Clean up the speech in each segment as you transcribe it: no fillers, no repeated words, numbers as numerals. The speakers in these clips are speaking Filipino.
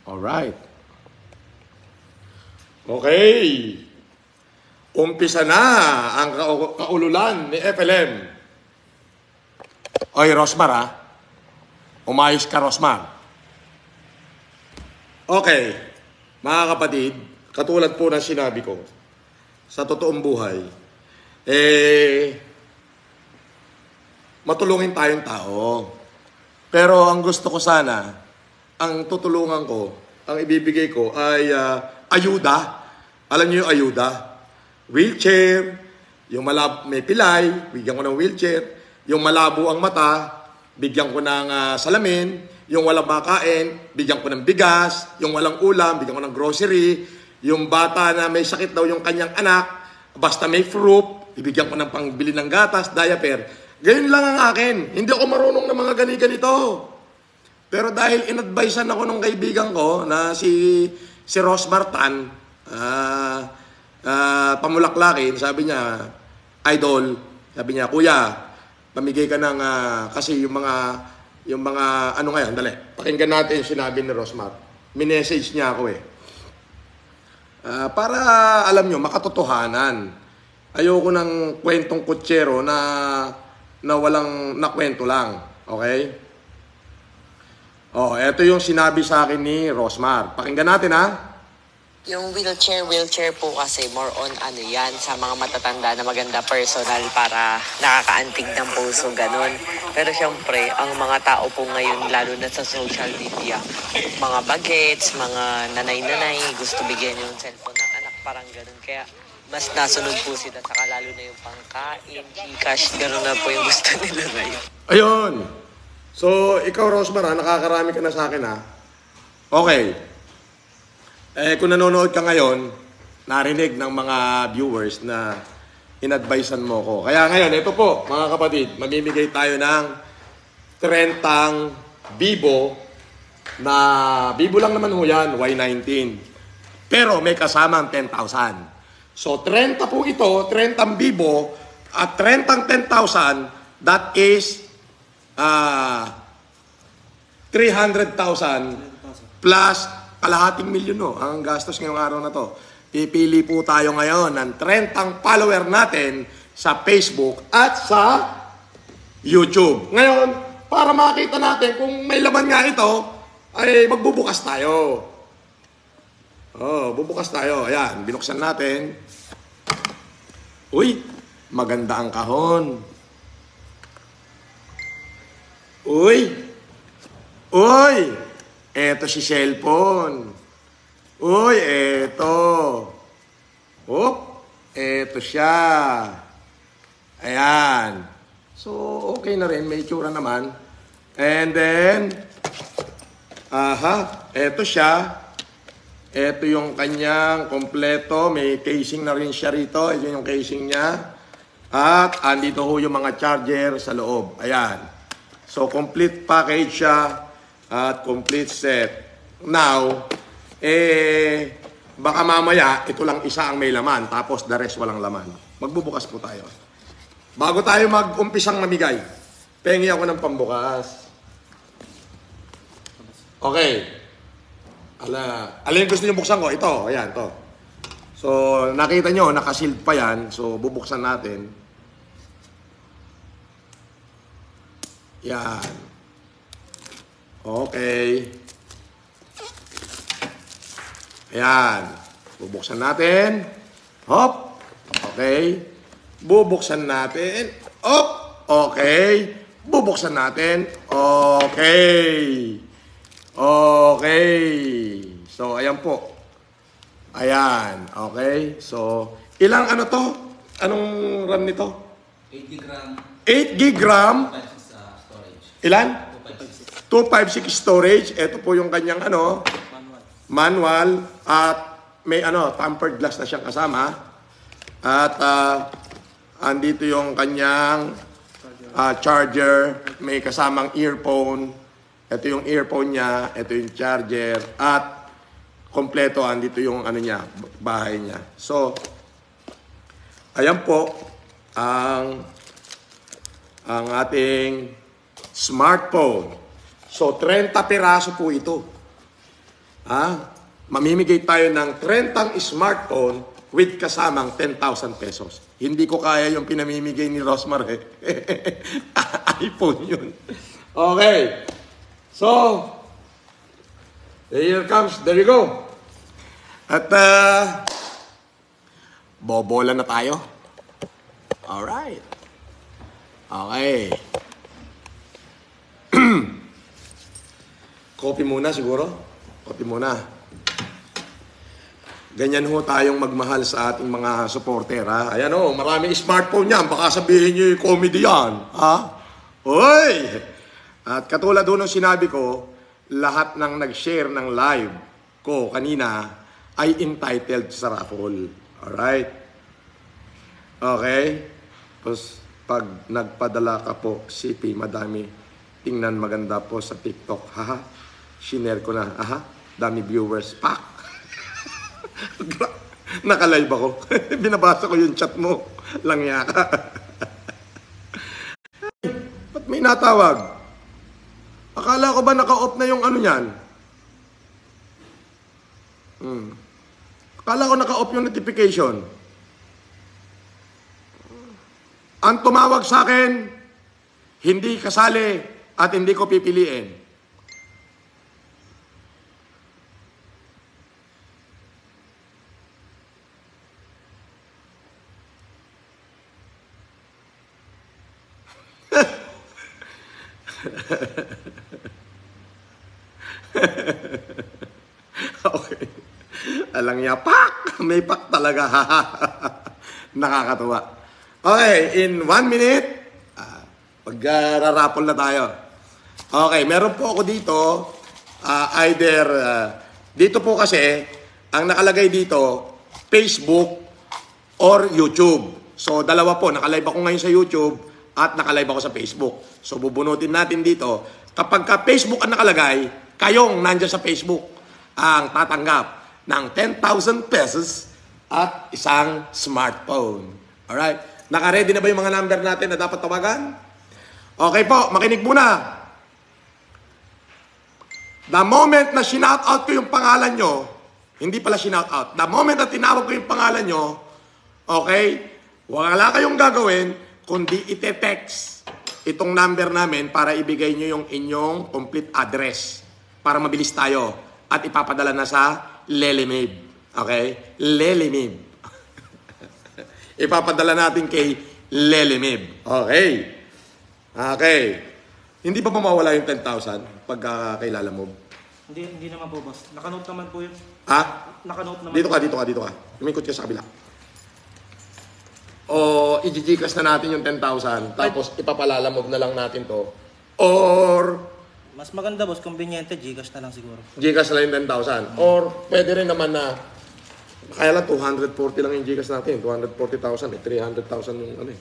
Alright. Okay. Umpisa na ang kaululan ni FLM. Oy, Rosmar ha. Umayos ka, Rosmar. Okay. Mga kapatid, katulad po ng sinabi ko, sa totoong buhay, matulungin tayong tao. Pero ang gusto ko sana, ang tutulungan ko, ang ibibigay ko ay ayuda. Alam niyo yung ayuda? Wheelchair, yung may pilay, bigyan ko ng wheelchair. Yung malabo ang mata, bigyan ko ng salamin. Yung walang makain, bigyan ko ng bigas. Yung walang ulam, bigyan ko ng grocery. Yung bata na may sakit daw yung kanyang anak, basta may fruit, ibigyan ko ng pangbili ng gatas, diaper. Ganyan lang ang akin. Hindi ako marunong ng mga ganito. Pero dahil in-advisean ako ng kaibigan ko na si Rosmar Tan, pamulaklakin, sabi niya, idol, sabi niya, kuya, pamigay ka ng, kasi yung mga, ano ngayon, dali, pakinggan natin yung sinabi ni Rosmar. Minessage niya ako para, alam nyo, makatotohanan. Ayoko ng kwentong kutsero na walang nakwento lang. Okay? Oh, eto yung sinabi sa akin ni Rosmar. Pakinggan natin ha. Yung wheelchair po kasi more on ano yan, sa mga matatanda na maganda personal para nakakaantig ng puso, ganun. Pero syempre, ang mga tao po ngayon, lalo na sa social media, mga bagets, mga nanay-nanay, gusto bigyan yung cellphone ng anak, parang ganun. Kaya mas nasunod po sila, saka lalo na yung pangkain, Gcash, ganun na po yung gusto nila ngayon. Ayun! So, ikaw Rosmar nakakarami ka na sa akin ha. Okay. Kung nanonood ka ngayon, narinig ng mga viewers na in-advisean mo ko. Kaya ngayon, ito po, mga kapatid, mamimigay tayo ng 30 Bibo na Bibo lang naman ho yan, Y19. Pero may kasamang 10,000. So, 30 po ito, 30 Bibo at 30 10,000, that is 300,000 plus kalahating milyon no, ang gastos ngayong araw na to. Pipili po tayo ngayon ng 30 follower natin sa Facebook at sa YouTube. Ngayon, para makita natin kung may laman nga ito, ay magbubukas tayo. Oh, bubukas tayo. Ayan, binuksan natin. Uy, maganda ang kahon. Uy! Uy! Eto si cellphone. Uy, eto. Eto siya. Ayan. So, okay na rin. May itsura naman. And then, eto siya. Eto yung kanyang kompleto. May casing na rin siya rito. Ito yung casing niya. At andito ho yung mga charger sa loob. Ayan. So, complete package siya. At complete set. Now, baka mamaya, ito lang isa ang may laman, tapos the rest walang laman. Magbubukas po tayo. Bago tayo mag-umpisang mamigay, pengi ako ng pambukas. Okay. Alin gusto niyo buksan ko? Ito, ayan, to. So, nakita nyo, nakasealed pa yan. So, bubuksan natin. Yan. Okay. Ayan. Bubuksan natin. Hop. Okay. Bubuksan natin. Hop. Okay. Bubuksan natin. Okay. Okay. So, ayan po. Ayan. Okay. So, ilang ano to? Anong RAM nito? 80 gram. 8 gig RAM. Storage. Ilan? 256 storage. Ito po yung kanyang manual at may tempered glass na siyang kasama. At andito yung kanyang charger, may kasamang earphone. Ito yung earphone niya, ito yung charger at kompleto andito yung niya, bahay niya. So ayan po ang ating smartphone. So, 30 piraso po ito. Mamimigay tayo ng 30 smartphone with kasamang 10,000 pesos. Hindi ko kaya yung pinamimigay ni Rosmar eh. iPhone yun. Okay. So, here comes. There you go. At, bobola na tayo. Alright. Okay. Coffee muna siguro. Coffee muna. Ganyan ho tayong magmahal sa ating mga supporter, ha? Ayan ho, marami smartphone yan. Baka sabihin nyo yung comedy yan, ha? Hoy! At katulad ho nung sinabi ko, lahat ng nag-share ng live ko kanina ay entitled sa raffle. Alright? Okay? Tapos, pag nagpadala ka po, CP, madami. Tingnan maganda po sa TikTok. Haha, shinare ko na. Aha, dami viewers. Pak! Naka-live ako. Binabasa ko yung chat mo. Langya ka. Ba't may natawag? Akala ko ba naka-off na yung ano yan? Akala ko naka-off yung notification. Ang tumawag sa akin, hindi kasali at hindi ko pipiliin. Okay. Alang niya, pak! May pak talaga. Nakakatuwa. Okay, in 1 minute, pag-rarapol na tayo. Okay, meron po ako dito, dito po kasi, ang nakalagay dito, Facebook or YouTube. So, dalawa po, nakalive ako ngayon sa YouTube at nakalive ako sa Facebook. So, bubunutin natin dito. Kapag ka Facebook ang nakalagay, kayong nandyan sa Facebook ang tatanggap ng 10,000 pesos at isang smartphone. Alright? Naka-ready na ba yung mga number natin na dapat tawagan? Okay po, makinig muna. The moment na shinout out ko yung pangalan nyo, hindi pala shinout out, the moment na tinawag ko yung pangalan nyo, okay, wala kayong gagawin, kundi ite-text itong number namin para ibigay nyo yung inyong complete address para mabilis tayo at ipapadala na sa Lelimib. Okay? Lelimib. Ipapadala natin kay Lelimib. Okay? Okay. Hindi ba mawawala yung 10,000 pag kay Lalamove? Hindi naman po, boss. Nakanote naman po yun. Ha? Nakanote naman. Dito ka. Umikot ka sa kabila. O i-gcash na natin yung 10,000 tapos ipapalalamove na lang natin to. Or Mas maganda, boss. Conveniente, Gcash na lang siguro. Gcash na lang yung 10,000. Or pwede rin naman na kaya lang 240 lang yung Gcash natin. 240,000 300,000 yung ano eh.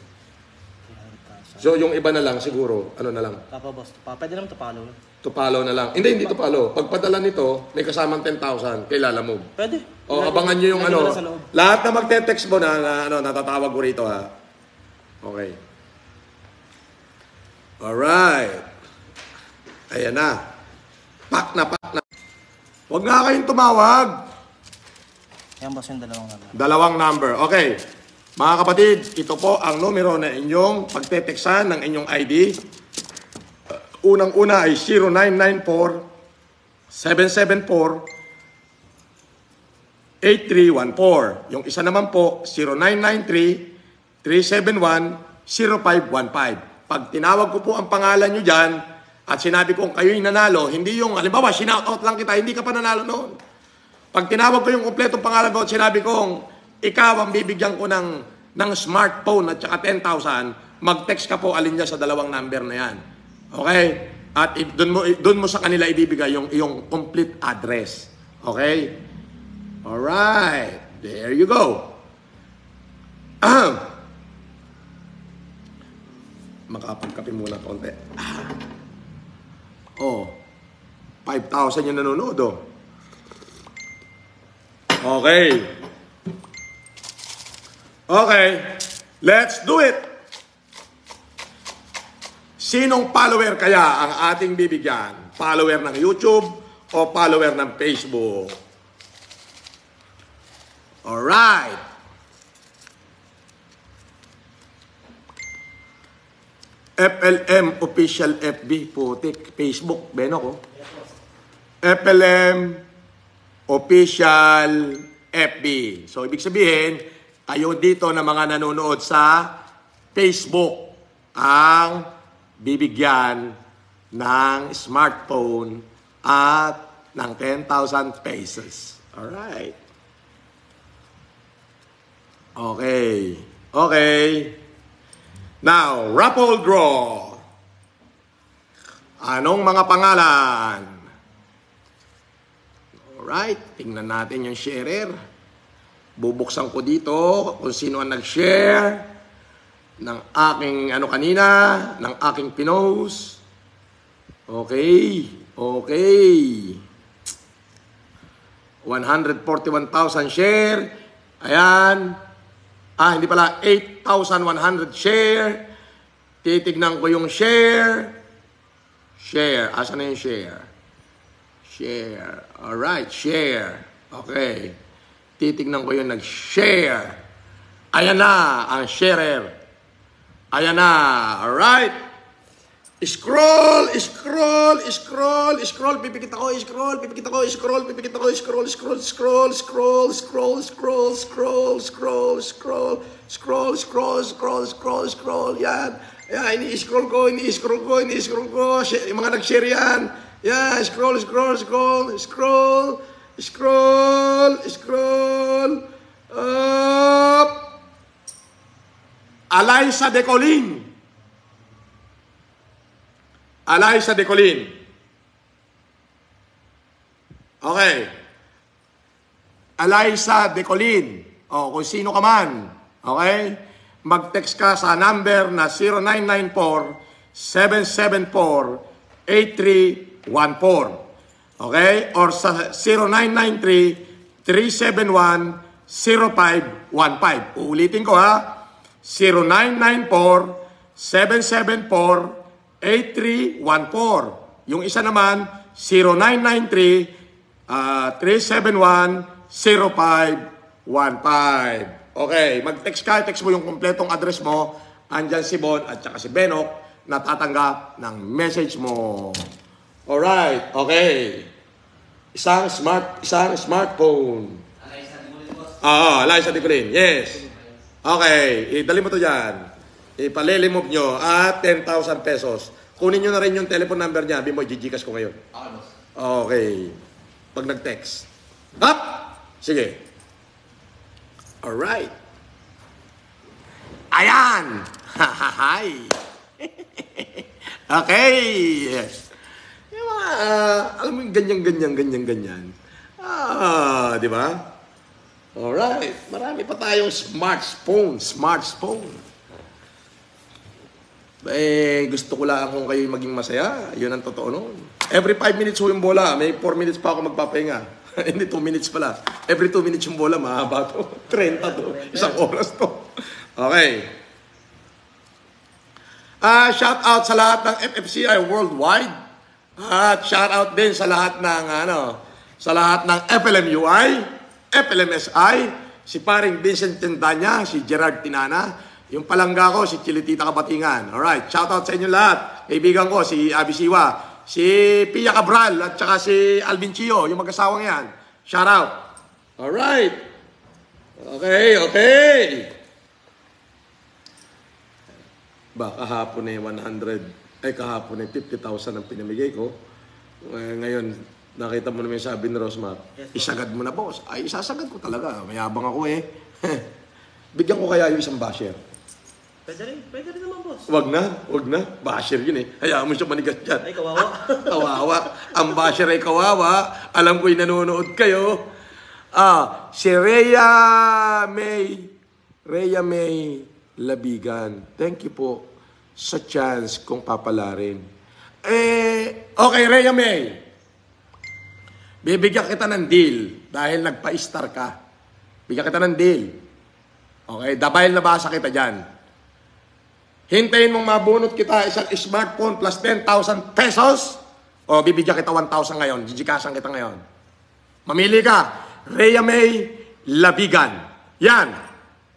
So yung iba na lang siguro, ano na lang. Tapa, boss. Pwede naman tupalo. Tupalo na lang. Hindi tupalo. Pagpadala nito, may kasamang 10,000 kay Lalamove. Pwede. O abangan nyo yung ano. Lahat na magte-text mo na natatawag ko rito ha. Okay. Alright. Ayan na. Pak na. Huwag nga kayong tumawag. Yan, boss, yung dalawang number. Dalawang number. Okay. Mga kapatid, ito po ang numero na inyong pagte-textan ng inyong ID. Unang-una ay 0994-774-8314. Yung isa naman po, 0993-371-0515. Pag tinawag ko po ang pangalan nyo dyan at sinabi kong kayo'y nanalo, hindi yung, halimbawa, shinout-out lang kita, hindi ka pa nanalo noon. Pag tinawag ko yung kompletong pangalan ko at sinabi kong, ikaw ang bibigyan ko ng smartphone at saka 10,000, mag-text ka po alin dyan sa dalawang number na yan. Okay? At doon mo sa kanila ibibigay yung iyong complete address. Okay? Alright. There you go. Makapagkape muna konti. Oh. 5,000 yung nanonood, oh. Okay. Okay. Let's do it. Sinong follower kaya ang ating bibigyan? Follower ng YouTube o follower ng Facebook. Alright. FLM Official FB, putik, Facebook, Beno ko. FLM Official FB. So, ibig sabihin, kayo dito na mga nanonood sa Facebook ang bibigyan ng smartphone at ng 10,000 pesos. Alright. Okay. Okay. Now, raffle draw. Anong mga pangalan? Alright, tingnan natin yung sharer. Bubuksan ko dito kung sino ang nag-share ng aking kanina, ng aking pinost. Okay, okay. 141,000 share. Ayan. Hindi pala, 8,100 share. Titignan ko yung share. Share. Asan na yung share? Share. Alright, share. Okay. Titignan ko yung nag-share. Ayan na, ang sharer. Ayan na. Alright. Scroll, scroll, scroll, scroll, pipikit ako, scroll, pipikit ako, scroll, pipikit ako, scroll, scroll, scroll, scroll, scroll, scroll, scroll, scroll, scroll, scroll, scroll, scroll, scroll, scroll, yan. Yan, ini-scroll ko, ini-scroll ko, ini-scroll ko, yung mga nag-share yan. Yan, scroll, scroll, scroll, scroll, scroll, scroll, up. Alaysa Decolin. Alaysa Decolin. Okay. Alaysa Decolin. O, kung sino ka man. Okay? Mag-text ka sa number na 0994-774-8314. Okay? Or sa 0993-371-0515. Uulitin ko ha. 0994-774-8314. 8314. Yung isa naman, 0993-371-0515. Okay, mag-text ka, text mo yung kompletong address mo. Andyan si Bon at saka si Benok na tatanggap ng message mo. Alright, okay. Isang smartphone. Alaysa Decolin, yes. Okay, idali mo to dyan. Ipalilimove nyo at 10,000 pesos. Kunin nyo na rin yung telephone number niya. Bimo, i-Gcash ko ngayon. Okay. Pag nag-text. Up! Sige. Alright. Ayan! Hi! Okay. Yung mga, alam mo yung ganyan. Di ba? Alright. Marami pa tayong smartphone. Gusto ko lang kung kayo maging masaya. Yun ang totoo noon. Every 5 minutes ho yung bola. May 4 minutes pa ako magpapahinga. Hindi, 2 minutes pala. Every 2 minutes yung bola, mahaba to. 30 to. Isang oras to. Okay. Shout out sa lahat ng FFCI worldwide. At shout out din sa lahat ng sa lahat ng FLMUI, FLMSI, si paring Vincent Tendanya, si Gerard Tinana, yung palangga ko, si Chilitita Kabatingan. Alright, shoutout sa inyo lahat. Kaibigan ko, si Abby Siwa, si Pia Cabral, at saka si Alvin Chio, yung mag-asawang yan. Shoutout. Alright. Okay. Kahapon kahapon 50,000 ang pinamigay ko. Ngayon, nakita mo naman yung sabi ni Rosmar, isagad mo na, boss. Ay, isasagad ko talaga. Mayabang ako eh. Bigyan ko kaya yung isang basher. Pwede rin naman, boss. Wag na. Basher yun eh. Hayaan mo siya manigas dyan. Ay, kawawa. Kawawa. Ang basher ay kawawa. Alam ko'y nanonood kayo. Si Rhea May Labigan. Thank you po sa chance kung papalarin. Okay, Rhea May. Bibigyan kita ng deal dahil nagpa-star ka. Bigyan kita ng deal. Okay, dahil nabasa kita dyan. Hintayin mong mabunot kita isang smartphone plus 10,000 pesos. O, bibigyan kita 1,000 ngayon. Gigikasan kita ngayon. Mamili ka. Rhea May Labigan. Yan.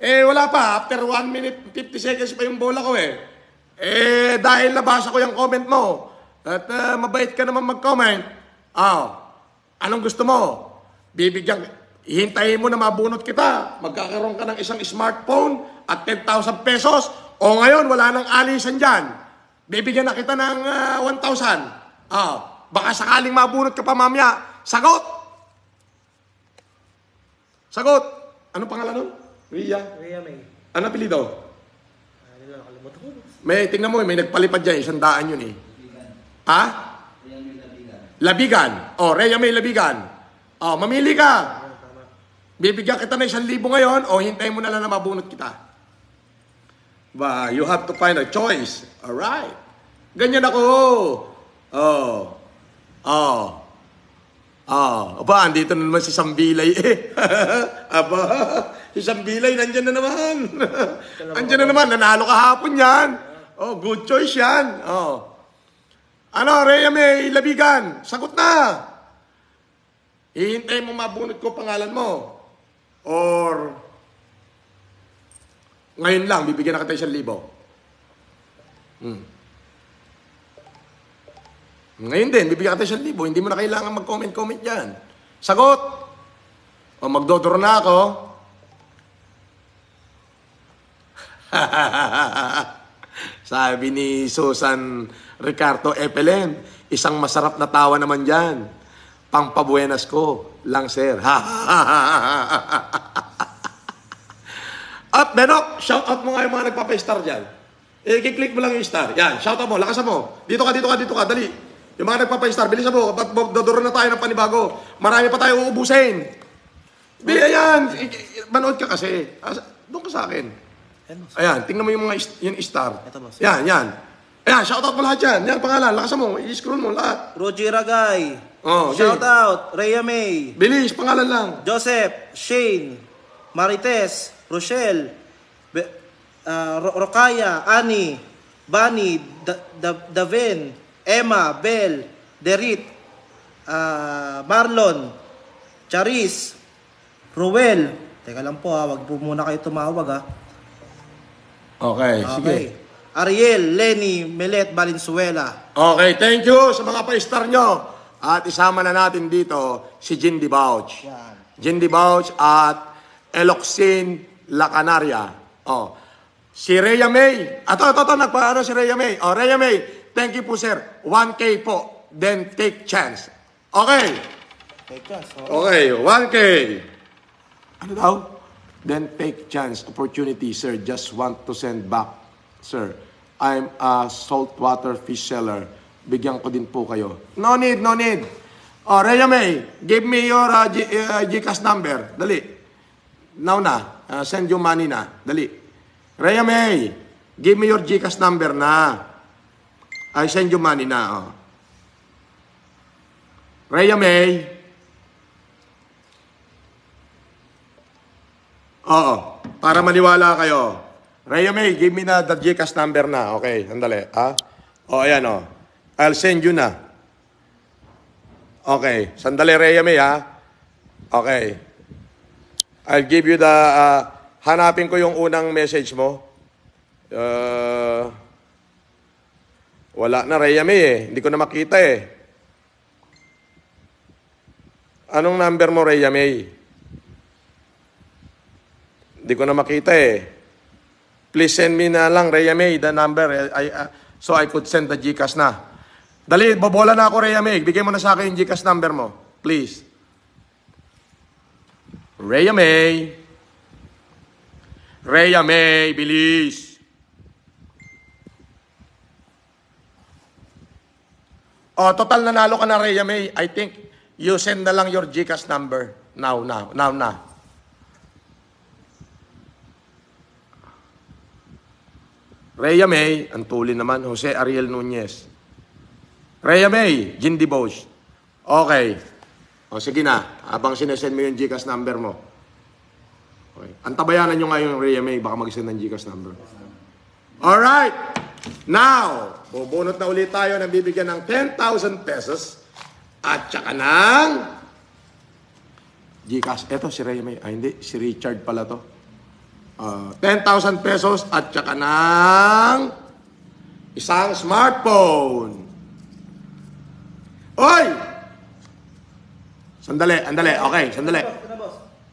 Wala pa. After 1 minute, 50 seconds pa yung bola ko dahil nabasa ko yung comment mo. At mabait ka naman mag-comment. Anong gusto mo? Hihintayin mo na mabunot kita. Magkakaroon ka ng isang smartphone at 10,000 pesos. O ngayon, wala nang alisan dyan. Bibigyan na kita ng 1,000. Baka sakaling mabunot ka pa mamaya. Sagot! Sagot! Anong pangalan nun? Rhea May. Ano apelido? Nakalimutan ko. May, tingnan mo, may nagpalipad dyan. 100 yun Ha? Labigan. Rhea May Labigan. Mamili ka. Bibigyan kita ng 1,000 ngayon o hintayin mo na lang na mabunot kita. You have to find a choice. Alright. Ganyan ako. Aba, andito na naman si Sambilay Aba, si Sambilay, nandyan na naman. Andyan na naman, nanalo kahapon yan. Good choice yan. Ano, Rhea May Labigan, sagot na. Hihintay mo mabunot ko pangalan mo. Or, ngayon lang, bibigyan na kita 1,000. Ngayon din, bibigyan kita 1,000. Hindi mo na kailangan mag-comment yan. Sagot! Magdodoro na ako. Sabi ni Susan Ricardo Epelem, isang masarap na tawa naman dyan. Pangpabuenas ko lang, sir. At Benok, shout out mo nga yung mga nagpapa-star dyan. I-click mo lang yung star. Yan, shout out mo, lakasan mo. Dito ka, dali. Yung mga nagpapa-star, bilisan mo. Dodoro na tayo ng panibago. Marami pa tayo uubusin. Ayan, manood ka kasi. Doon ka sa akin. Ayan, tingnan mo yung mga yung star. Yan. Ayan, shout out mo lahat yan. Yan, pangalan, lakasan mo. I-scroll mo lahat. Roger Ragay. Okay. Shout out. Rhea May. Bilis, pangalan lang. Joseph. Shane. Marites. Rochelle. Rokaya. Annie. Bunny. Daven. Emma. Bell. Derit. Marlon. Charis. Ruel. Teka lang po wag po muna kayo tumawag Okay, sige. Ariel, Lenny, Melet, Valenzuela. Okay, thank you sa mga pa-star nyo. At isama na natin dito si Jindy Bouch. Jindy Bouch at Eloxin La Canaria. Si Rhea May. Nagpaano si Rhea May. Rhea May, thank you po sir. 1K po. Then take chance. Okay. Take chance. Okay, 1K. Ano daw? Then take chance. Opportunity, sir. Just want to send back, sir. I'm a saltwater fish seller. Bigyan ko din po kayo. No need. Rhea May, give me your GCash number. Dali. Now na. Send you money na. Dali. Rhea May, give me your GCash number na. I send you money na. Rhea May. Para maniwala kayo. Rhea May, give me na the GCash number na. Okay, sandali. Ayan I'll send you na. Okay, sandali Rhea May Okay. I'll give you the, hanapin ko yung unang message mo. Wala na Rhea May Hindi ko na makita Anong number mo Rhea May? Hindi ko na makita Please send me na lang, Rhea May, the number. So I could send the GCash na. Dali, bobola na ako, Rhea May. Bigay mo na sa akin yung GCash number mo. Please. Rhea May. Rhea May, bilis. Total nanalo ka na, Rhea May. I think you send na lang your GCash number. Now. Rhea May, ang tuli naman, Jose Ariel Nunez. Rhea May, Jindy Bouch. Okay. Sige na, habang sinesend mo yung GCash number mo. Okay. Antabayanan nyo nga yung Rhea May, baka mag-send ng GCash number. Alright! Now, bubunot na ulit tayo na bibigyan ng 10,000 pesos at saka ng GCash. Eto, si Ray May. Hindi. Si Richard pala to. 10,000 pesos at saka ng isang smartphone. Oy! Sandali. Okay, sandali.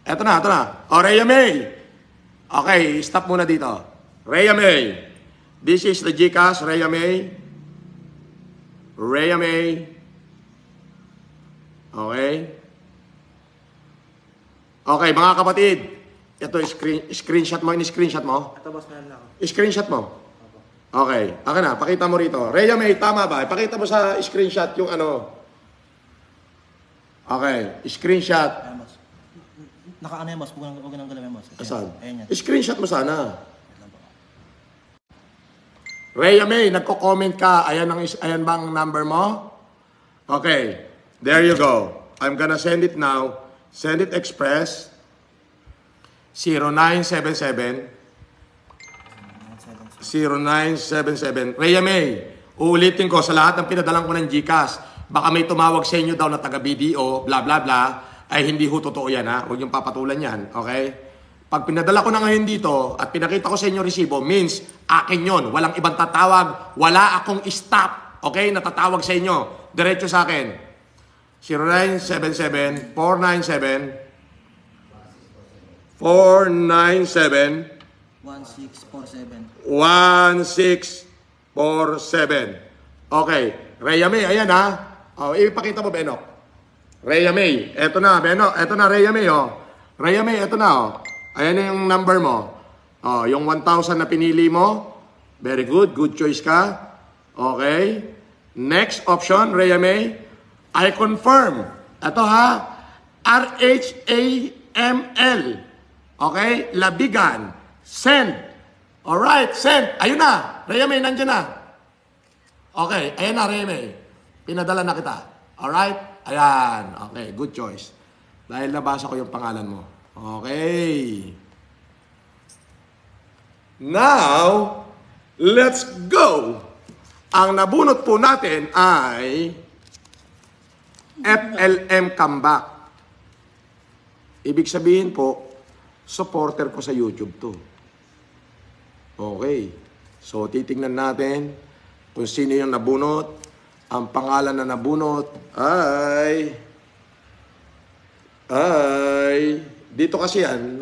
Eto na. O, Rhea May. Okay, stop muna dito. Rhea May. This is the GCash, Rhea May. Rhea May. Okay. Okay, mga kapatid. Ito, screenshot mo. Ini-screenshot mo? Ito, boss, meron na ako. Screenshot mo. Okay. Akin na, pakita mo rito. Rhea May, tama ba? Pakita mo sa screenshot yung ano. Okay, screenshot. Ayan, boss. Naka-ano yan, boss. Huwag nang galawin, boss. Asan? Ayan yan. Screenshot mo sana. Rhea May, nagko-comment ka. Ayan bang number mo? Okay. There you go. I'm gonna send it now. Send it express. 0977 0977. Rhea May, uulitin ko sa lahat ng pinadalang ko ng GCash. Baka may tumawag sa inyo daw na taga-BDO, bla bla bla. Ay hindi ho totoo yan ha. Huwag yung papatulan yan. Okay? Pag pinadala ko na ngayon dito at pinakita ko sa inyo resibo, means akin yon. Walang ibang tatawag. Wala akong stop. Okay? Natatawag sa inyo. Diretso sa akin. 0977 497 1647. 1647. Okay. Rhea May, ayan ha. O, ipakita mo, Benok. Rhea May, eto na, Benok. Eto na, Rhea May, oh. Rhea May, eto na, oh. Ayan na yung number mo. Oh, yung 1,000 na pinili mo. Very good. Good choice ka. Okay. Next option, Rhea May. I confirm. Ito ha. RHAML. Okay? Labigan. Send. Alright, send. Ayun na. Rhea May, nandiyan na. Okay, ayan na, Rhea May. Pinadala na kita. Alright? Ayan. Okay, good choice. Dahil nabasa ko yung pangalan mo. Okay. Now, let's go. Ang nabunot po natin ay FLM Comeback. Ibig sabihin po, supporter ko sa YouTube to. Okay. So, titingnan natin kung sino yung nabunot. Ang pangalan na nabunot ay dito kasi yan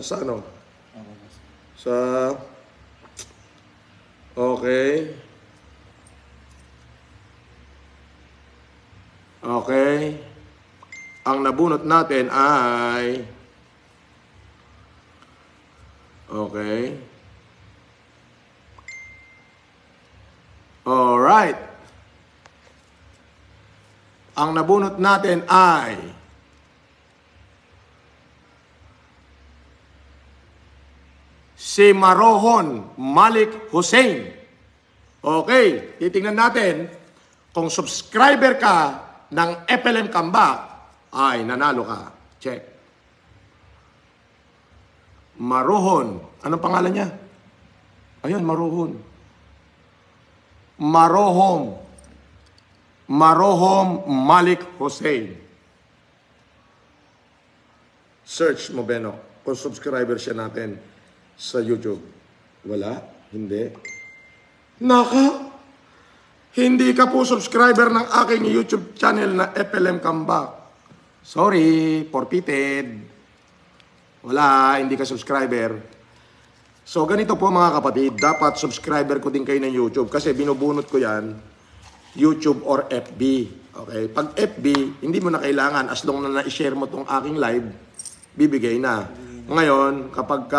sa ano? Sa okay. Okay. Ang nabunot natin ay okay. Alright. Ang nabunot natin ay si Marohon Malik Hussein. Okay, titingnan natin kung subscriber ka ng FLM Comeback ay nanalo ka. Check. Marohon. Anong pangalan niya? Ayun, Marohon. Marohon Malik Hussein. Search mo, Beno, kung subscriber siya natin sa YouTube. Wala? Hindi? Hindi ka po subscriber ng aking YouTube channel na FLM Comeback. Sorry, forfeited. Wala, hindi ka subscriber. So, ganito po mga kapatid, dapat subscriber ko din kayo ng YouTube kasi binubunot ko yan, YouTube or FB. Okay? Pag FB, hindi mo na kailangan, as long na na-share mo tong aking live, bibigay na. Ngayon, kapag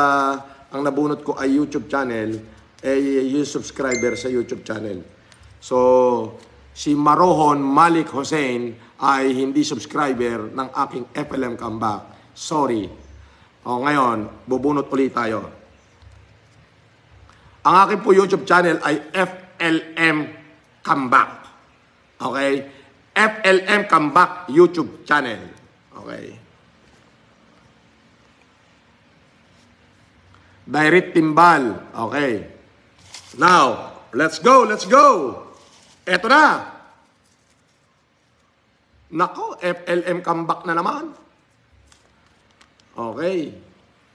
ang nabunot ko ay YouTube channel, yung subscriber sa YouTube channel. So, si Marohon Malik Hussein ay hindi subscriber ng aking FLM Comeback. Sorry. O, ngayon, bubunot ulit tayo. Ang aking po YouTube channel ay FLM Comeback. Okay? FLM Comeback YouTube channel. Okay? Direct Timbal. Okay. Now, Let's go, let's go. Eto na. Nako, FLM comeback na naman. Okay.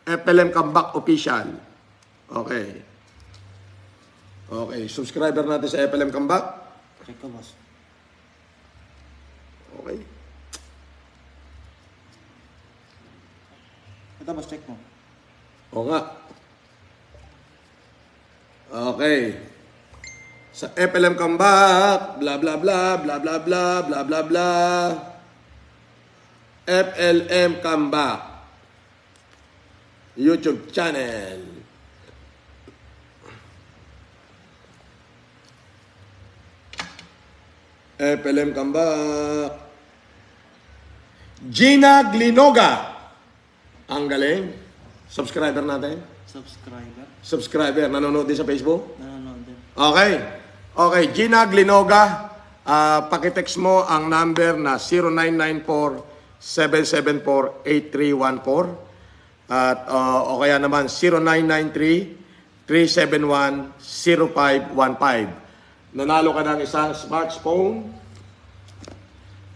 FLM comeback official. Okay. Okay, subscriber natin sa FLM comeback. Check ko, boss. Okay. Ito, boss, check mo. Oo nga. Okay. Sa FLM comeback, bla bla bla, bla bla bla, bla bla bla. FLM comeback. YouTube channel. FLM comeback. Gina Glinoga. Ang galing. Subscriber natin. Subscriber. Nanonood din sa Facebook? Nanonood din. Okay. Okay. Gina Glinoga. Pakitext mo ang number na 0994-774-8314. At o kaya naman 0993-371-0515. Nanalo ka ng isang smartphone.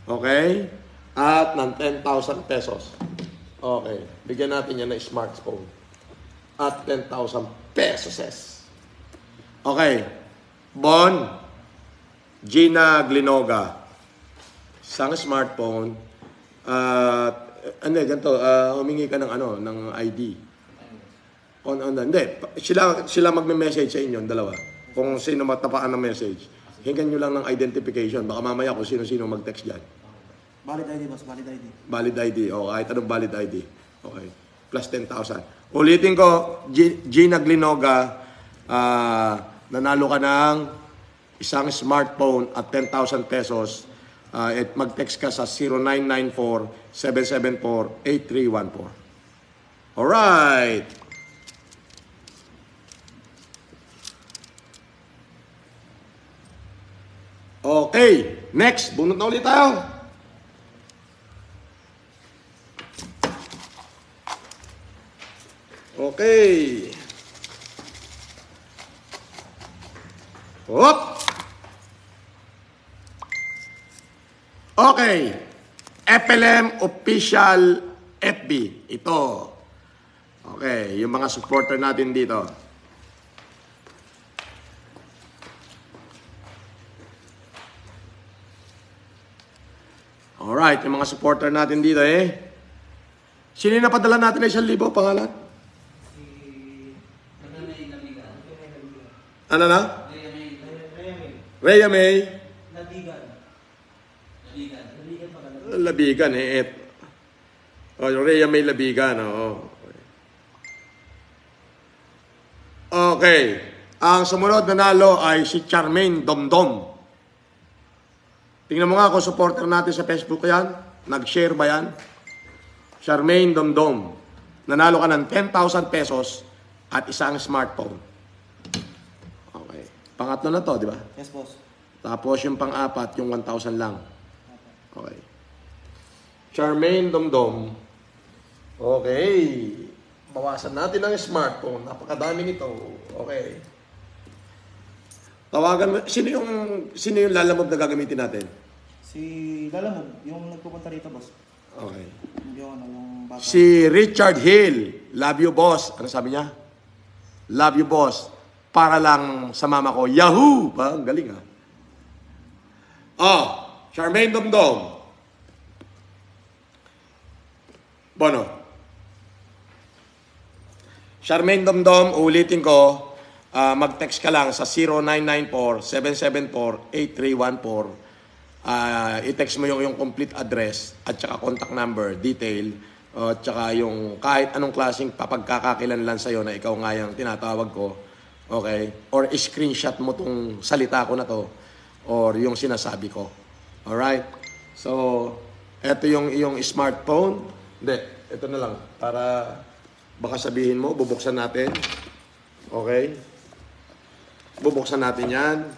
Okay? At ng 10,000 pesos. Okay. Bigyan natin yan ng smartphone. At 10,000 pesos. Okay. Bon. Gina Glinoga. Isang smartphone. Ganito, humingi ka ng ng ID. Hindi, sila magme-message sa inyo, dalawa. Kung sino matapaan ng message. Hingan nyo lang ng identification. Baka mamaya kung sino-sino mag-text dyan. Valid ID, boss. Valid ID. Valid ID. O, kahit anong valid ID. Okay. Plus 10,000. Ulitin ko, Gina Glinoga, nanalo ka ng isang smartphone at 10,000 pesos. At mag-text ka sa 0994-774-8314. Alright. Okay. Next. Bunot na ulit tayo. Okay. Hop. Okay. FLM Official FB. Ito. Okay. Yung mga supporter natin dito. Alright. Yung mga supporter natin dito Sino yung napadala natin na 1,000 pangalan? Ano na? Rhea May. Labigan. Rhea May Labigan. Okay. Ang sumunod na nalo ay si Charmaine Domdom. Tingnan mo nga kung supporter natin sa Facebook yan. Nag-share ba yan? Charmaine Domdom. Nanalo ka ng 10,000 pesos at isang smartphone. Pangatlo na to, di ba? Yes, boss. Tapos yung pang-apat, yung 1,000 lang. Okay. Charmaine Domdom. Okay. Bawasan natin ang smartphone. Napakadami nito. Okay. Tawagan mo. Sino yung lalamog na gagamitin natin? Si Lalamog, yung nagpupunta rito, boss. Okay. Yung bata. Si Richard Hill. Love you, boss. Ano sabi niya? Love you, boss. Para lang sa mama ko. Yahoo! Ang galing Charmaine Domdom. Bono. Charmaine Domdom, ulitin ko, mag-text ka lang sa 0994-774-8314. I-text mo yung complete address at saka contact number, detail, at saka yung kahit anong klaseng papagkakakilanlan sa'yo na ikaw nga yung tinatawag ko. Okay? Or screenshot mo tong salita ko na to or yung sinasabi ko. Alright? So, eto yung iyong smartphone. Hindi, ito na lang. Para baka sabihin mo, bubuksan natin. Okay? Bubuksan natin yan.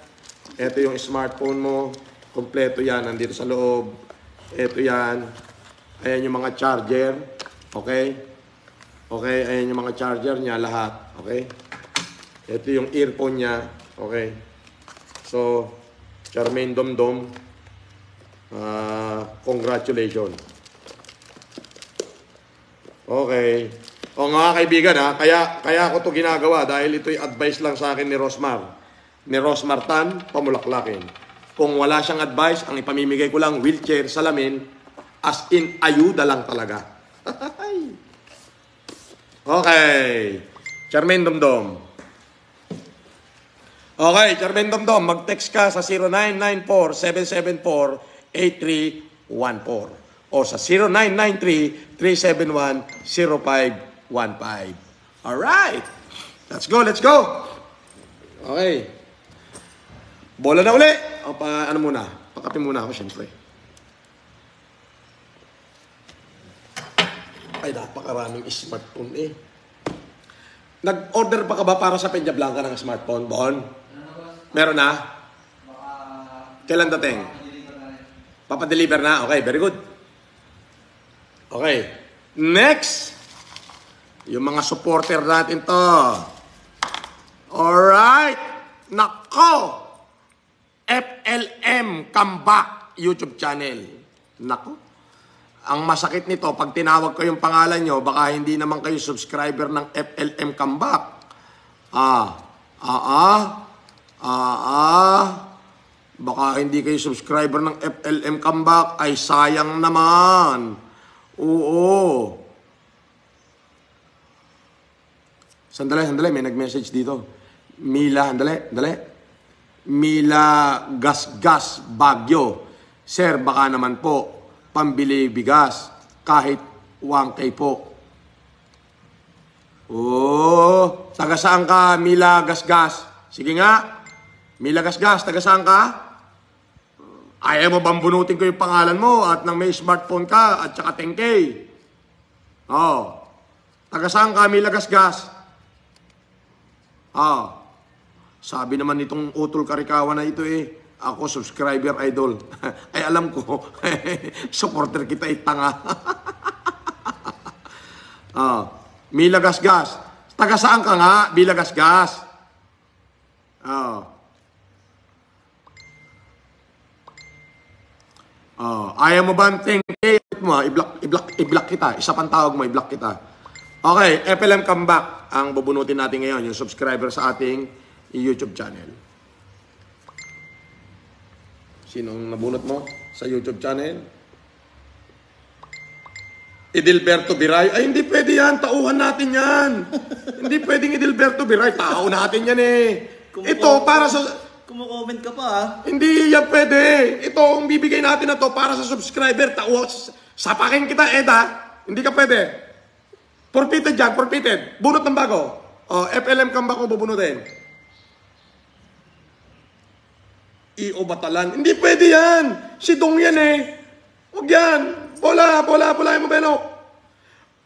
Ito yung smartphone mo. Kompleto yan. Nandito sa loob. Ito yan. Ayan yung mga charger. Okay? Okay? Ayan yung mga charger niya lahat. Okay? Ito yung earphone niya. Okay? So, Charmaine Domdom, congratulations. Okay. O nga kaibigan ha, kaya ako to ginagawa dahil ito'y advice lang sa akin ni Rosmar. Ni Rosmar Tan, Pamulaklakin. Kung wala siyang advice, ang ipamimigay ko lang wheelchair, salamin, as in ayuda lang talaga. Okay. Charmaine Domdom. Okay, Charmaine Domdom, mag-text ka sa 0994-774-8314 o sa 0993-371-0515. Alright. Let's go, let's go. Okay. Bola na uli. O ano muna? Pakape muna ako, syempre. Ay, napakaraming smartphone eh. Nag-order pa ka ba para sa Peña Blanca ng smartphone, Bon? Meron na? Kailan dating? Papadeliver na? Okay, very good. Okay. Next. Yung mga supporter natin to. Alright. Nako. FLM Comeback YouTube channel. Nako. Ang masakit nito, pag tinawag ko yung pangalan nyo, baka hindi naman kayo subscriber ng FLM Comeback. Baka hindi kayo subscriber ng FLM Comeback, ay sayang naman. Oo. Sandali, may nag-message dito. Mila, sandali. Mila Gasgas Bagyo. Sir, baka naman po, pambili bigas, kahit 1K po. Oh, taga saan ka, Mila Gasgas? Sige nga, Mila Gasgas, taga saan ka? Ayaw mo bang bunutin ko yung pangalan mo at nang may smartphone ka at saka 10K? Oh, taga saan ka, Mila Gasgas? Sabi naman nitong utol karikawa na ito eh, ako, subscriber idol. Ay, alam ko. Supporter kita, itanga. Mila Gasgas. Taga saan ka nga, Mila Gasgas? Ayaw mo ba ang 10K mo? I-block kita. Isa pang tawag mo, i-block kita. Okay, FLM Comeback. Ang bubunutin natin ngayon, yung subscriber sa ating YouTube channel. Sinong nabunot mo sa YouTube channel? Edilberto Biray. Ay, hindi pwede yan. Tauhan natin yan. Hindi pwedeng Edilberto Biray. Tao natin yan eh. Ito, para sa... Kumukomment ka pa ha? Hindi yan pwede. Ito, ang bibigay natin na to para sa subscriber. Sapakin kita, Eda. Hindi ka pwede. Forfeited yan, forfeited. Bunot ng bago. FLM Comeback ko bubunutin. I.O. Batalan. Hindi pwede yan. Si Dong yan eh. Huwag yan. Bola yung mobelo.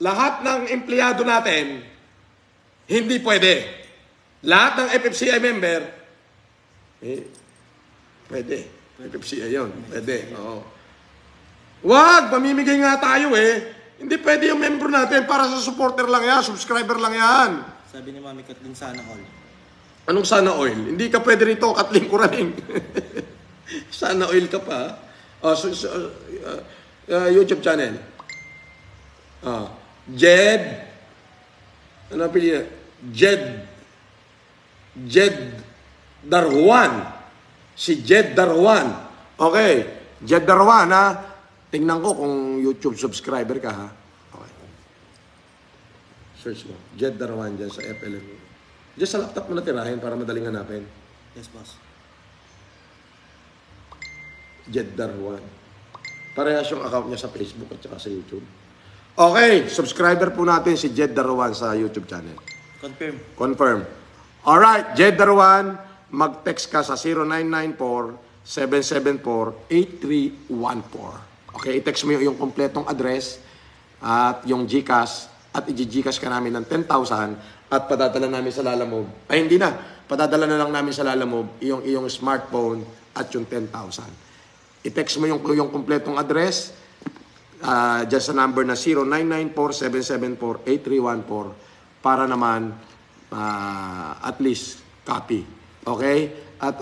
Lahat ng empleyado natin, hindi pwede. Lahat ng FFCI member, pwede. FFCI yun. Pwede. Oo. Wag! Pamimigay nga tayo eh. Hindi pwede yung member natin para sa supporter lang yan, subscriber lang yan. Sabi ni Mami Kathleen, sana all. Anong sana oil? Hindi ka pwede rito, Kathleen Kuraning. Sana oil ka pa. YouTube channel. Jed. Ano pili? Jed Darwan. Si Jed Darwan. Okay. Jed Darwan ha. Tingnan ko kung YouTube subscriber ka ha. Okay. Search mo. Jed Darwan dyan sa FLM. Diyan sa laptop mo natirahin para madaling hanapin. Yes, boss. Jed Darwan. Parehas yung account niya sa Facebook at saka sa YouTube. Okay, subscriber po natin si Jed Darwan sa YouTube channel. Confirm. Alright, Jed Darwan, mag-text ka sa 0994-774-8314. Okay, i-text mo yung kompletong address at yung GCash at i-GCash ka namin ng 10,000 at padadala namin sa Lalamove. Ay, hindi na. Padadala na lang namin sa Lalamove yung iyong smartphone at yung 10,000. I-text mo yung kompletong address dyan sa number na 0994-774-8314 para naman at least copy. Okay? At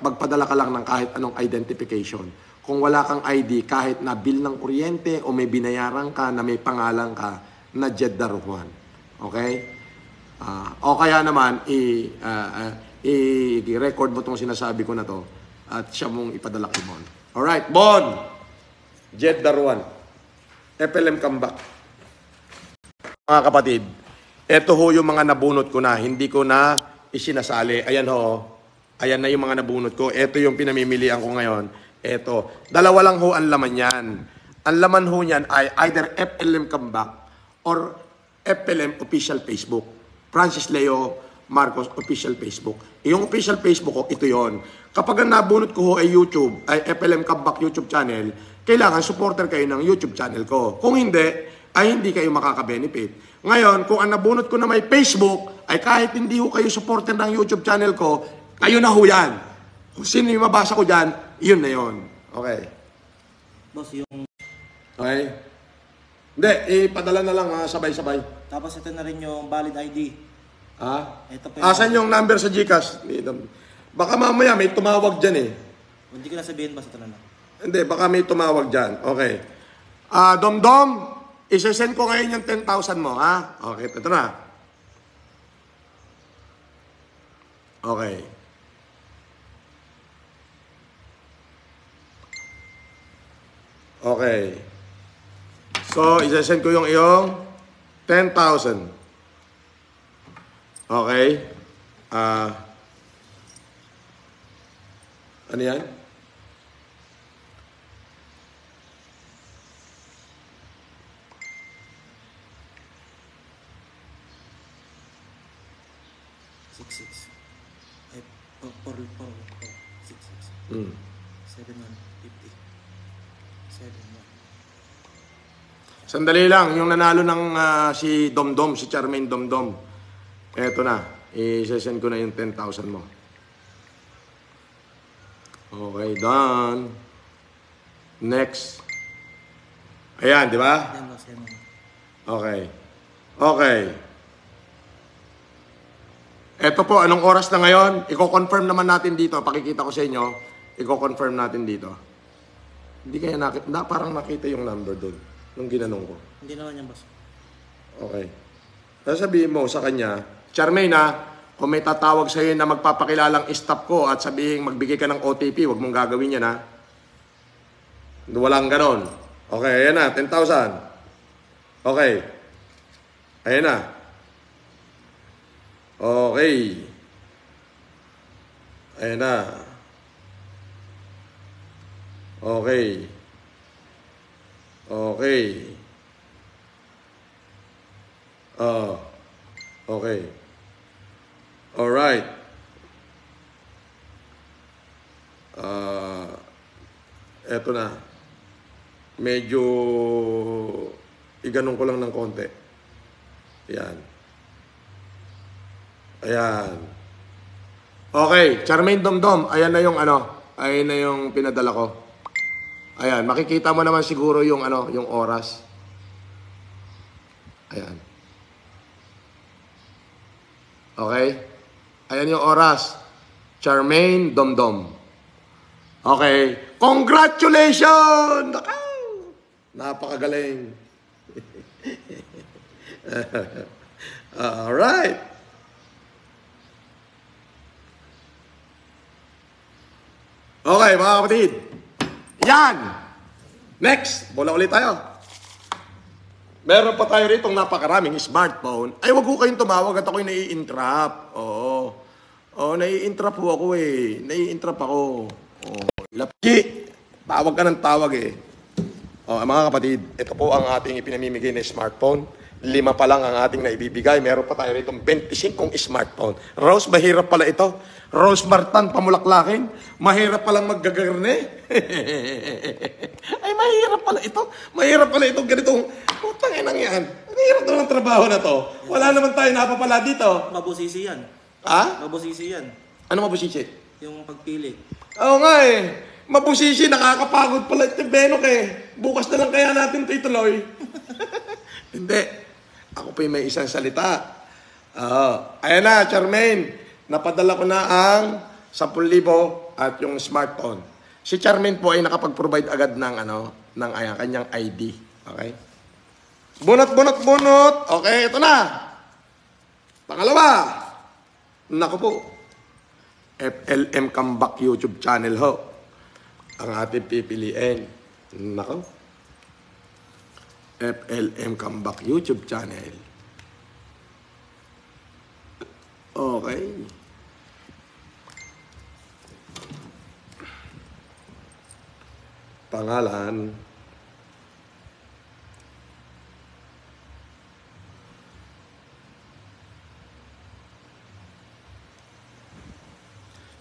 magpadala ka lang ng kahit anong identification. Kung wala kang ID, kahit na bill ng kuryente o may binayaran ka na may pangalan ka na Jed Daruhan. Okay? O kaya naman, i-record mo itong sinasabi ko na to at siya mong ipadala kay Bon. Alright, Bon! Jed Daruhan. FLM comeback. Mga kapatid, eto ho yung mga nabunot ko na, hindi ko na isinasali. Ayan ho, ayan na yung mga nabunot ko. Eto yung pinamimilian ko ngayon. Eto, dalawa lang ho ang laman yan. Ang laman ho niyan ay either FLM comeback or FLM official Facebook. Francis Leo Marcos official Facebook. Yung official Facebook ko, ito yon. Kapag ang nabunot ko ho ay YouTube, ay FLM comeback YouTube channel, kailangan supporter kayo ng YouTube channel ko. Kung hindi, ay hindi kayo makaka-benefit. Ngayon, kung ang nabunot ko na may Facebook, ay kahit hindi ho kayo supporter ng YouTube channel ko, kayo na ho yan. Kung sino yung mabasa ko dyan, yun na yun. Okay. Boss, yung... Okay. Hindi, ipadala na lang sabay-sabay. Tapos ito na rin yung valid ID. Ha? Ito po yung... Asan yung number sa GCash? Baka mamaya may tumawag dyan eh. Hindi ko na sabihin, boss, ito na lang. Hindi, baka may tumawag dyan. Okay. Dom-Dom, isesend ko ngayon yung 10,000 mo, ha? Okay, ito na. Okay. Okay. So, isesend ko yung iyong 10,000. Okay. Ano yan? Six. Ay, 4. 6. 7,150. 7,1. Sandali lang, yung nanalo ng si Domdom, si Charmaine Domdom. Eto na, i-send ko na yung 10,000 mo. Okay, done. Next. Ayan, di ba? Yan, boss, yan. Okay. Okay. Eto po, anong oras na ngayon? Iko-confirm naman natin dito. Pakikita ko sa inyo. Iko-confirm natin dito. Hindi kaya parang nakita yung number doon nung ginanong ko. Hindi naman yan, boss. Okay. Sasabihin mo sa kanya, Charmaine kung may tatawag sa iyo na magpapakilalang stop ko at sabihin magbigay ka ng OTP, huwag mong gagawin yan, ha? Walang ganon. Okay, ayan na, 10,000. Okay. Ayan na. Okay. Ayan na. Okay. Okay. Okay. Alright. Eto na. Medyo iganong ko lang ng konti. Ayan. Ayan. Okay, Charmaine Domdom, ayan na yung ayan na yung pinadala ko. Ayan, makikita mo naman siguro yung yung oras. Ayan. Okay? Ayan yung oras. Charmaine Domdom. Okay. Congratulations! Napakagaling. Alright. Okay, mga kapatid. Yan! Next, bola ulit tayo. Meron pa tayo rito napakaraming smartphone. Ay, wag ko kayong tumawag at ako'y nai-entrap. Oo. Nai-entrap po ako eh. Nai-entrap ako. Lapki, tawag ka ng tawag eh. Mga kapatid, ito po ang ating ipinamimigay na smartphone. 5 pa lang ang ating naibibigay. Meron pa tayo rito 25 smartphone. Rose, mahirap pala ito. Rose Martan, pamulaklakin. Mahirap palang maggagarne. Ay, mahirap pala ito. Mahirap pala ito. Ganitong, putang inang yan. Mahirap naman ang trabaho na to. Wala naman tayo napapala dito. Mabusisi yan. Ha? Mabusisi yan. Ano mabusisi? Yung pagpili. Oo nga eh. Mabusisi, nakakapagod pala ito, Benok eh. Bukas na lang kaya natin ito ituloy. Hindi. Ako pa may isang salita. Ayan na, Charmaine. Napadala ko na ang 10,000 at yung smartphone. Si Charmaine po ay nakapag-provide agad ng ng kanyang ID. Okay? Bunot. Okay, ito na. Pangalawa. Naku po. FLM Comeback YouTube channel ho. Ang ating pipiliin. Naku. FLM Comeback YouTube channel. Okay. Pangalan.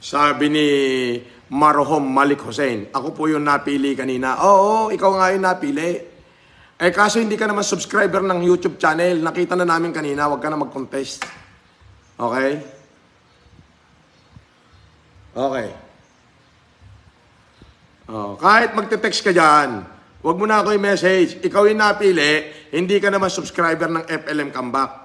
Sabi ni Marhom Malik Hussein, ako po yung napili kanina. Oo, ikaw nga yung napili. Eh kaso hindi ka naman subscriber ng YouTube channel. Nakita na namin kanina, wag ka na mag-contest. Okay? Okay. Oh, kahit magte-text ka dyan, wag mo na ako yung message. Ikaw yung napili, hindi ka naman subscriber ng FLM Comeback.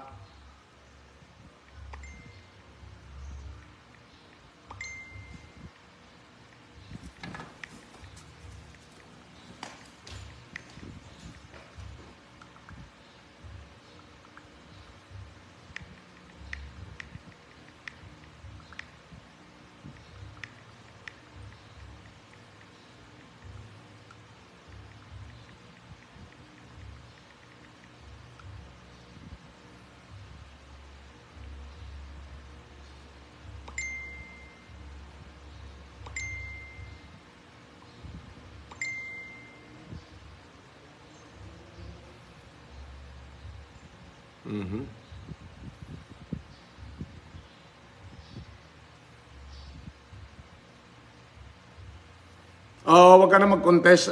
Oh, wag ka na mag-contest,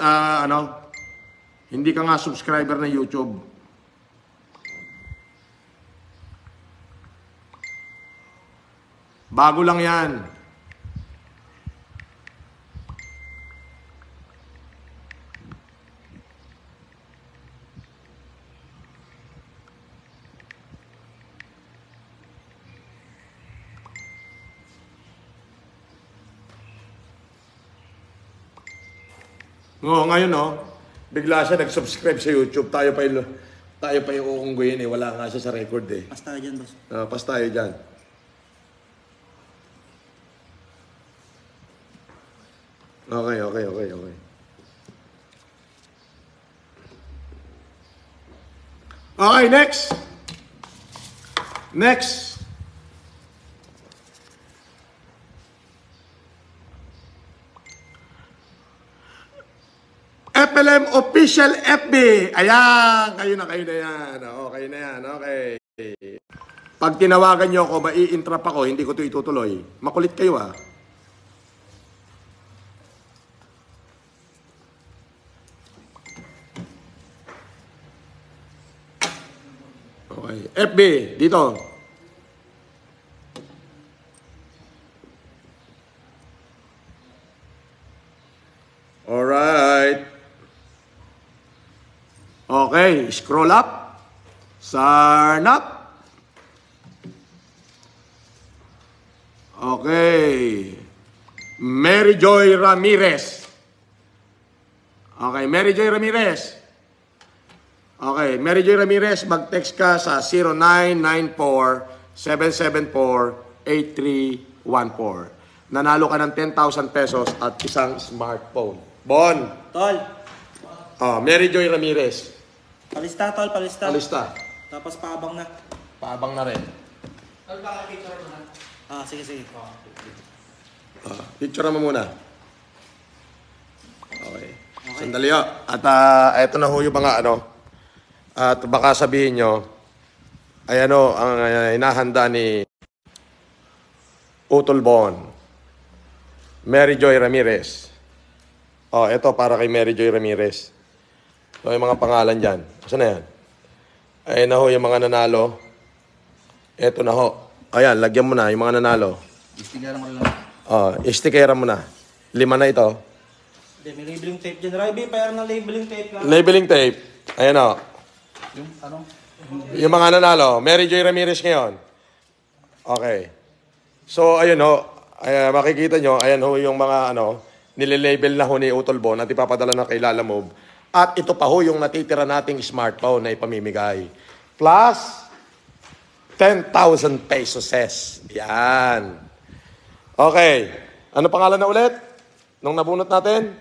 hindi ka nga subscriber ng YouTube. Bago lang yan. Oo, ngayon bigla siya nag-subscribe sa YouTube. Tayo pa yung uungguyin eh. Wala nga siya sa record eh. Pas tayo dyan, boss. Pas tayo dyan. Okay. Okay, next. FLM Official FB. Ayan, kayo na yan. Okay na yan, okay. Pag tinawagan nyo ako, mai-intrap ako, hindi ko ito itutuloy. Makulit kayo Okay, FB, dito. Alright. Okay, scroll up. Sign up. Okay. Mary Joy Ramirez. Okay, Mary Joy Ramirez. Okay, Mary Joy Ramirez, mag-text ka sa 0994-774-8314. Nanalo ka ng 10,000 pesos at isang smartphone. Bon. Tol, Mary Joy Ramirez. palista, tol, palista. Palista. Tapos paabang na. Paabang na rin. Tol, baka picture mo na. Sige. Picture mo muna. Okay. Sandali ho. At eto na ho yung mga At baka sabihin nyo, ay ang inahanda ni Utol Bon. Mary Joy Ramirez. Ito para kay Mary Joy Ramirez. So, yung mga pangalan dyan. Saan na yan? Ayan na ho yung mga nanalo. Ito na ho. Ayan, lagyan mo na yung mga nanalo. Istikaran mo lang. Istikaran mo na. 5 na ito. Hindi, may labeling tape dyan. Rabi, pera ng labeling tape lang. Labeling tape. Ayan o. Yung ano? Yung mga nanalo. Mary Joy Ramirez ngayon. Okay. So, ayun ho. Ay, makikita nyo, ayan ho yung mga nililabel na ho ni Utolbon at ipapadala na kay Lala Move. At ito pa ho yung natitira nating smartphone na ipamimigay. Plus, 10,000 pesos. Yan. Okay. Ano pangalan na ulit? Nung nabunot natin?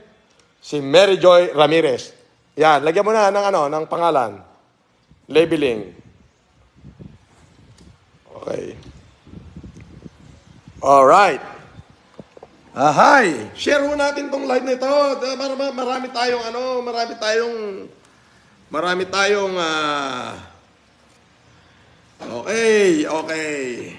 Si Mary Joy Ramirez. Yan. Lagyan mo na ng pangalan. Labeling. Okay. Alright. Ahay. Share mo natin tong live na ito. Marami tayong okay.